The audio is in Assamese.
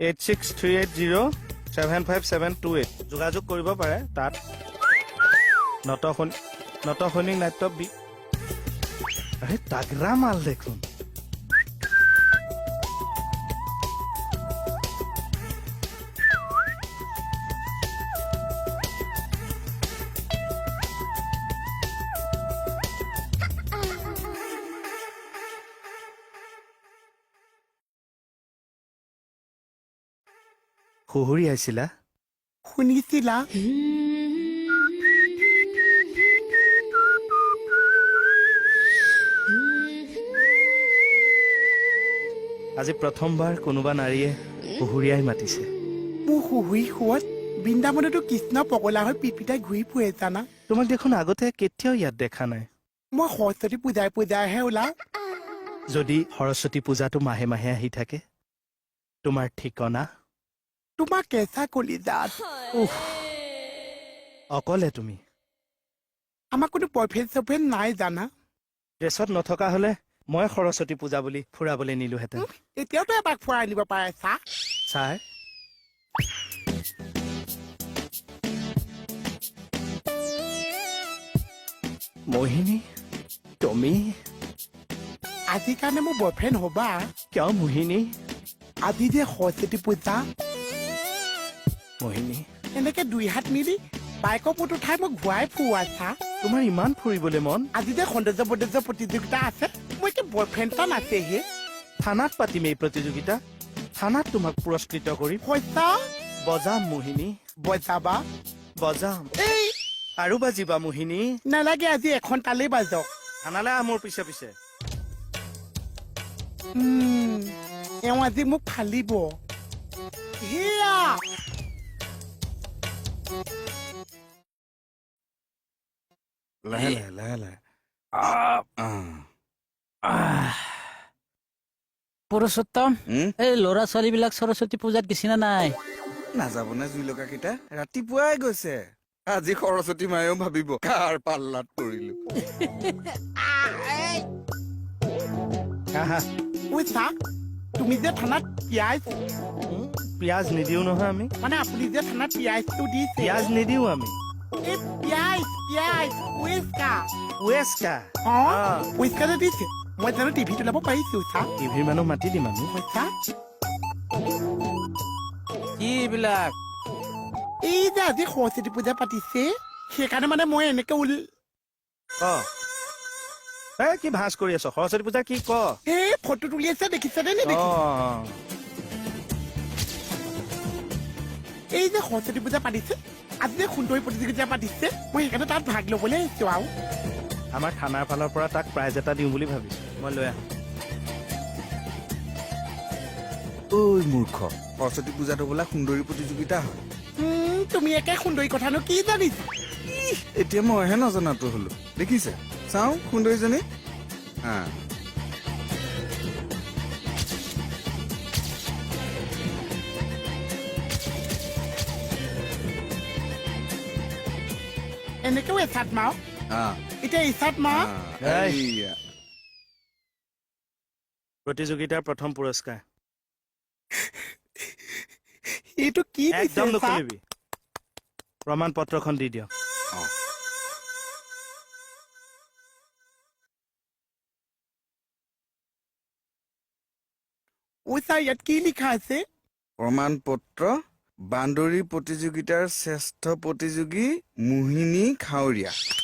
8638075728 যোগাযোগ কৰিব পাৰে তাত নটসৈনিক নাট্য তাগৰা মাল দেখোন শুহুৰি আছিলা শুনিছিলা আজি প্ৰথমবাৰ কোনোবা নাৰীয়ে শুহুৰিয়াই মাতিছে মোৰ শুহুৰি শুৱত বৃন্দাবনতো কৃষ্ণ পগলা হৈ পিপিতাই ঘূৰি ফুৰে জানা তোমাক দেখোন আগতে কেতিয়াও ইয়াত দেখা নাই মই সৰস্বতী পূজাইহে ওলাও যদি সৰস্বতী পূজাটো মাহে মাহে আহি থাকে তোমাৰ ঠিকনা তোমাৰ কেঁচা কলিজাত অকলে তুমি আমাৰ কোনো বয়ফ্ৰেণ্ড নাই জানা ড্ৰেছত নথকা হলে মই সৰস্বতী পূজা বুলি ফুৰাবলৈ নিলোহেঁতেন এতিয়াওতো এপাক ফুৰাই নিব পাৰে চা ছাৰ মোহিনী তুমি আজিৰ কাৰণে মোৰ বয়ফ্ৰেণ্ড হবা কিয় মোহিনী আজি যে সৰস্বতী পূজা মোহিনী এনেকে দুই হাত মিলি বাইকৰ পুত উঠাই মই ঘূৰাই ফুৰোৱা চা তোমাৰ ইমান ফুৰিবলৈ মন আজি যে সৌন্দৰ্য প্ৰতিযোগিতা আছে মই এতিয়া বয়ফ্ৰেণ্ড এটা নাছেহে থানাত পাতিম এই প্ৰতিযোগিতা থানাত তোমাক পুৰস্কৃত কৰিম পইচা বজাম মোহিনী বজাবা বজাম এই আৰু বাজিবা মোহিনী নালাগে আজি এখন তালেই বাজক থানালৈ আহ মোৰ পিছে পিছে এওঁ আজি মোক ফালিব সেয়া লাহে লাহে লাহে লাহে পুৰুষোত্তম এই ল'ৰা ছোৱালী বিলাক সৰস্বতী পূজাত গেছি না নাই নাযাবনে জুইলকা কেইটা ৰাতিপুৱাই গৈছে আজি সৰস্বতী মায়েও ভাবিব কাৰ পাল্লাত পৰিলো পইচা তুমি যে থানাত পিয়াজ নিদিও নহয় আমি মানে আপুনি যে থানাত পিয়াজটো দিছে পিয়াজ নিদিও আমি এই পিয়াজ ৱেস্কা পইচা যে দিছে মই জানো টিভিত ওলাব পাৰিছো চা টিভিৰ মানুহ মাতি দিম আমি পইচা কি এইবিলাক এই যে আজি সৰস্বতী পূজা পাতিছে সেইকাৰণে মানে মই এনেকে কি ভাঁজ কৰি আছ সৰস্বতী পূজা কি ক এই ফটো তুলি আছে দেখিছেনে নেদেখি এই যে সৰস্বতী পূজা পাতিছে আজি যে সুন্দৰী প্ৰতিযোগিতা পাতিছে মই সেইকাৰণে তাত ভাগ ল'বলৈ আহিছো আৰু আমাৰ থানাৰ ফালৰ পৰা তাক প্ৰাইজ এটা দিওঁ বুলি ভাবিছো মই লৈ আহোঁ ঐ মূৰ্খ সৰস্বতী পূজাটো বোলা সুন্দৰী প্ৰতিযোগিতা হয় তুমি একে সুন্দৰী কথানো কি জানিছা এতিয়া মইহে নজনাতো হলো দেখিছে চাওঁ সুন্দৰীজনী এনেকেও এচাত মাও এতিয়া এচাত মা প্ৰতিযোগিতাৰ প্ৰথম পুৰস্কাৰ এইটো কি একদম নকৰিবি প্ৰমাণ পত্ৰখন দি দিয়ক ইয়াত কি লিখা আছে প্ৰমাণ পত্ৰ বান্দৰী প্ৰতিযোগিতাৰ শ্ৰেষ্ঠ প্ৰতিযোগী মোহিনী খাৱৰীয়া